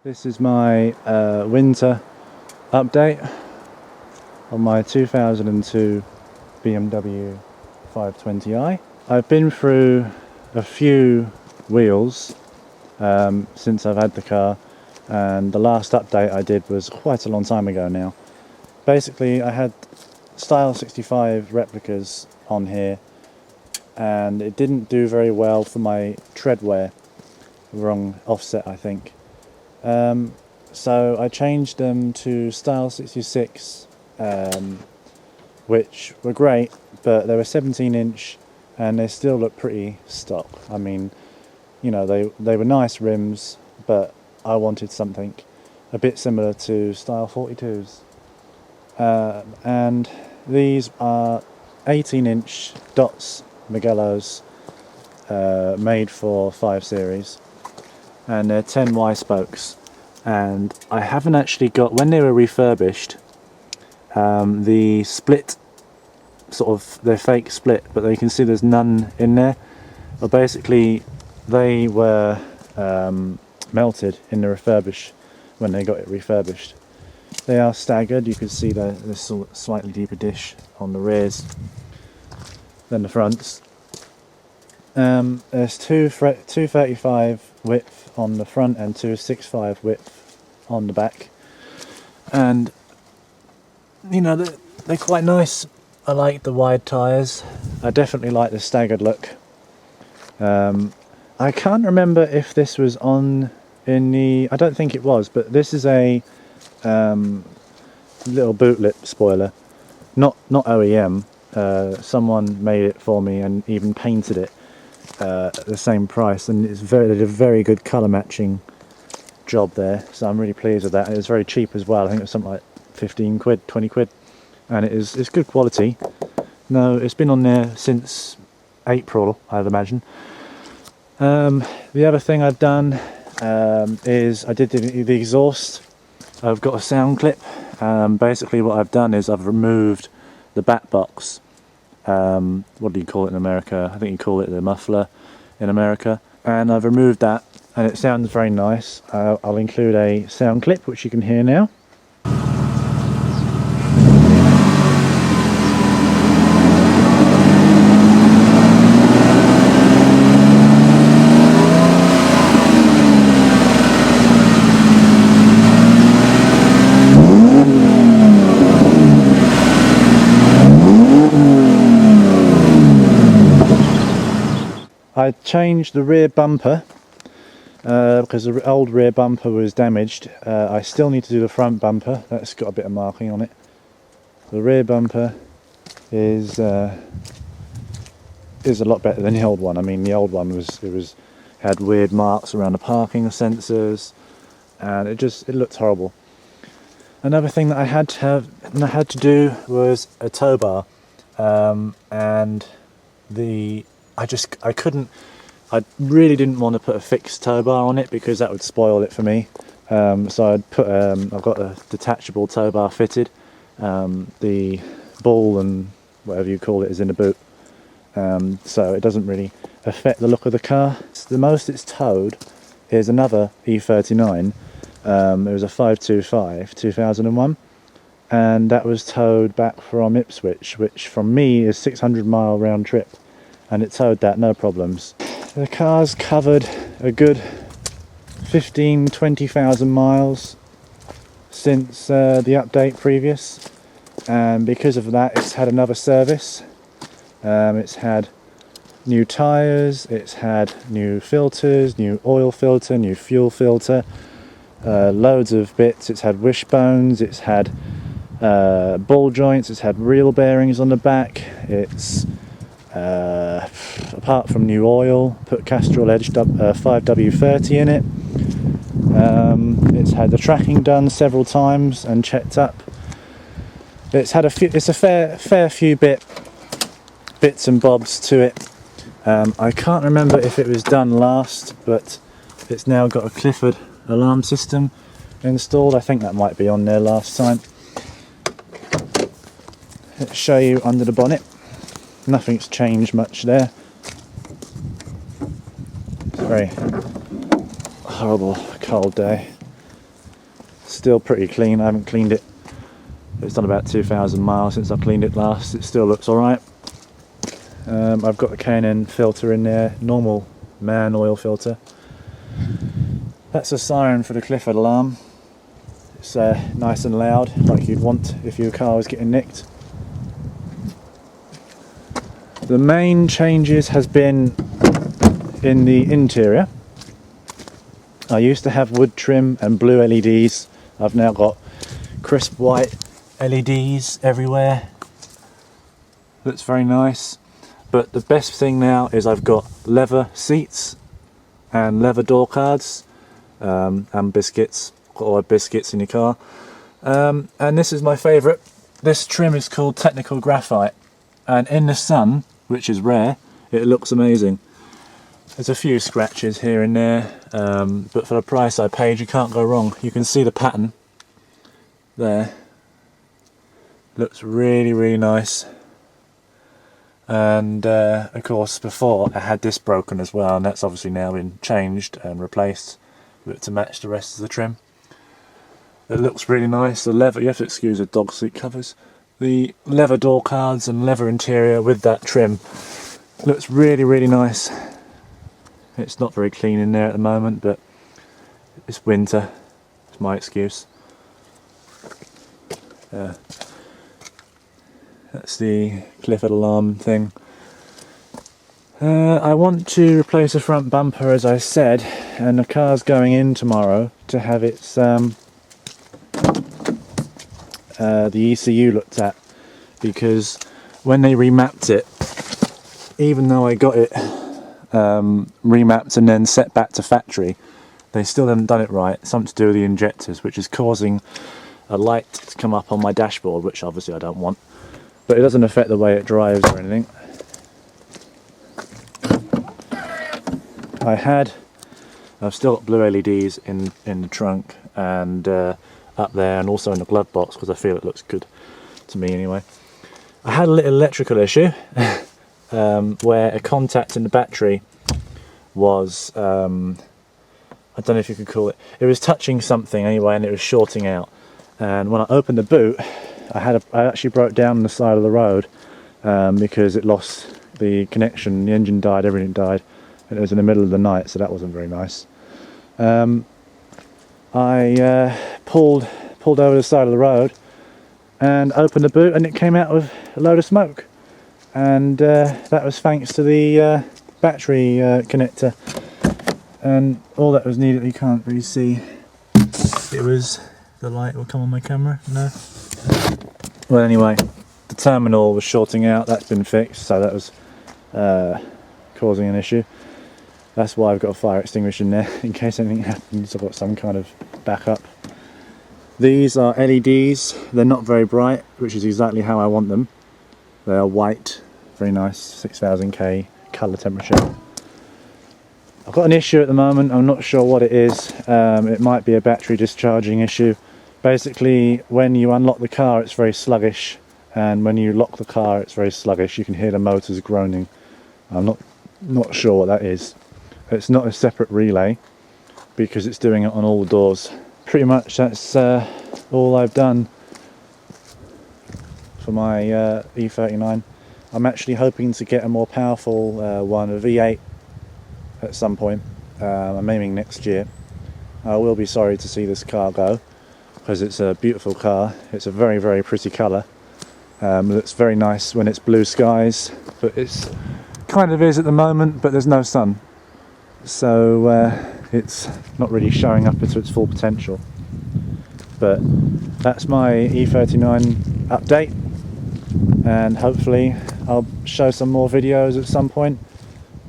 This is my winter update on my 2002 BMW 520i. I've been through a few wheels since I've had the car, and the last update I did was quite a long time ago now. Basically, I had Style 65 replicas on here, and it didn't do very well for my tread wear. Wrong offset, I think. So I changed them to Style 66, which were great, but they were 17-inch and they still look pretty stock. I mean, you know, they were nice rims, but I wanted something a bit similar to Style 42s. And these are 18-inch dots Mugellos, made for 5 Series. And they're 10Y spokes, and I haven't actually got, when they were refurbished, the split, sort of, they're fake split, but you can see there's none in there. But basically they were melted in the refurbish when they got it refurbished. They are staggered. You can see there's a slightly deeper dish on the rears than the fronts. There's 235 width on the front and 265 width on the back, and you know, they're quite nice. I like the wide tyres. I definitely like the staggered look. I can't remember if this was on in the, I don't think it was, but this is a little boot lip spoiler, not OEM. Someone made it for me and even painted it at the same price, and they did a very good colour matching job there, so I'm really pleased with that. And it was very cheap as well. I think it was something like 15 quid, 20 quid, and it's good quality. No, it's been on there since April, I'd imagine. The other thing I've done is I did the exhaust. I've got a sound clip. Basically what I've done is I've removed the back box. What do you call it in America? I think you call it the muffler in America. And I've removed that, and it sounds very nice. I'll include a sound clip which you can hear now. I changed the rear bumper because the old rear bumper was damaged. I still need to do the front bumper. That's got a bit of marking on it. The rear bumper is a lot better than the old one. I mean, the old one had weird marks around the parking sensors, and it looked horrible. Another thing that I had to do was a tow bar, and I really didn't want to put a fixed tow bar on it because that would spoil it for me. So I've got a detachable tow bar fitted. The ball and whatever you call it is in the boot, so it doesn't really affect the look of the car. The most it's towed is another E39. It was a 525 2001, and that was towed back from Ipswich, which from me is 600-mile round trip. And it towed that, no problems. The car's covered a good 15-20,000 miles since the update previous, and because of that it's had another service. It's had new tyres, it's had new filters, new oil filter, new fuel filter, loads of bits. It's had wishbones, it's had ball joints, it's had reel bearings on the back. It's apart from new oil, put Castrol edged up 5W30 in it. It's had the tracking done several times and checked up. It's had it's a fair few bits and bobs to it. I can't remember if it was done last, but it's now got a Clifford alarm system installed. I think that might be on there last time. Let's show you under the bonnet. Nothing's changed much there. It's a very horrible cold day. still pretty clean. I haven't cleaned it. It's done about 2,000 miles since I cleaned it last. It still looks alright. I've got the K&N filter in there, normal man oil filter. That's a siren for the Clifford alarm. It's nice and loud, like you'd want if your car was getting nicked. The main changes has been in the interior. I used to have wood trim and blue LEDs. I've now got crisp white LEDs everywhere. Looks very nice. But the best thing now is I've got leather seats and leather door cards and biscuits, or biscuits in your car. And this is my favourite. This trim is called Technical Graphite, and in the sun, which is rare, it looks amazing. There's a few scratches here and there, but for the price I paid you can't go wrong. You can see the pattern there. Looks really, really nice. And of course before I had this broken as well, and that's obviously now been changed and replaced to match the rest of the trim. It looks really nice. The leather, you have to excuse the dog seat covers. The leather door cards and leather interior with that trim looks really, really nice. It's not very clean in there at the moment, but it's winter. It's my excuse. That's the Clifford alarm thing. I want to replace the front bumper, as I said, and the car's going in tomorrow to have its the ECU looked at, because when they remapped it, even though I got it remapped and then set back to factory, they still haven't done it right. Something to do with the injectors, which is causing a light to come up on my dashboard, which obviously I don't want. But it doesn't affect the way it drives or anything. I've still got blue LEDs in the trunk and up there, and also in the glove box, because I feel it looks good to me anyway. I had a little electrical issue where a contact in the battery was, I don't know if you could call it, it was touching something anyway, and it was shorting out. And when I opened the boot, I actually broke down on the side of the road because it lost the connection. The engine died, everything died, and it was in the middle of the night, so that wasn't very nice. I pulled over the side of the road and opened the boot, and it came out with a load of smoke, and that was thanks to the battery connector. And all that was needed, you can't really see, it was, the light will come on my camera, no? Well, anyway, the terminal was shorting out. That's been fixed, so that was causing an issue. That's why I've got a fire extinguisher in there, in case anything happens. I've got some kind of backup. These are LEDs. They're not very bright, which is exactly how I want them. They are white, very nice, 6000K colour temperature. I've got an issue at the moment. I'm not sure what it is. It might be a battery discharging issue. Basically, when you unlock the car, it's very sluggish, and when you lock the car, it's very sluggish. You can hear the motors groaning. I'm not sure what that is. It's not a separate relay, because it's doing it on all the doors. Pretty much that's all I've done for my E39. I'm actually hoping to get a more powerful one, a V8, at some point. I'm aiming next year. I will be sorry to see this car go, because it's a beautiful car. It's a very, very pretty colour. Looks very nice when it's blue skies, but it's kind of is at the moment, but there's no sun, so it's not really showing up into its full potential. But that's my E39 update, and hopefully I'll show some more videos at some point.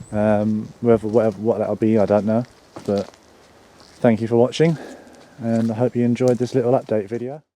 What that'll be, I don't know, but thank you for watching, and I hope you enjoyed this little update video.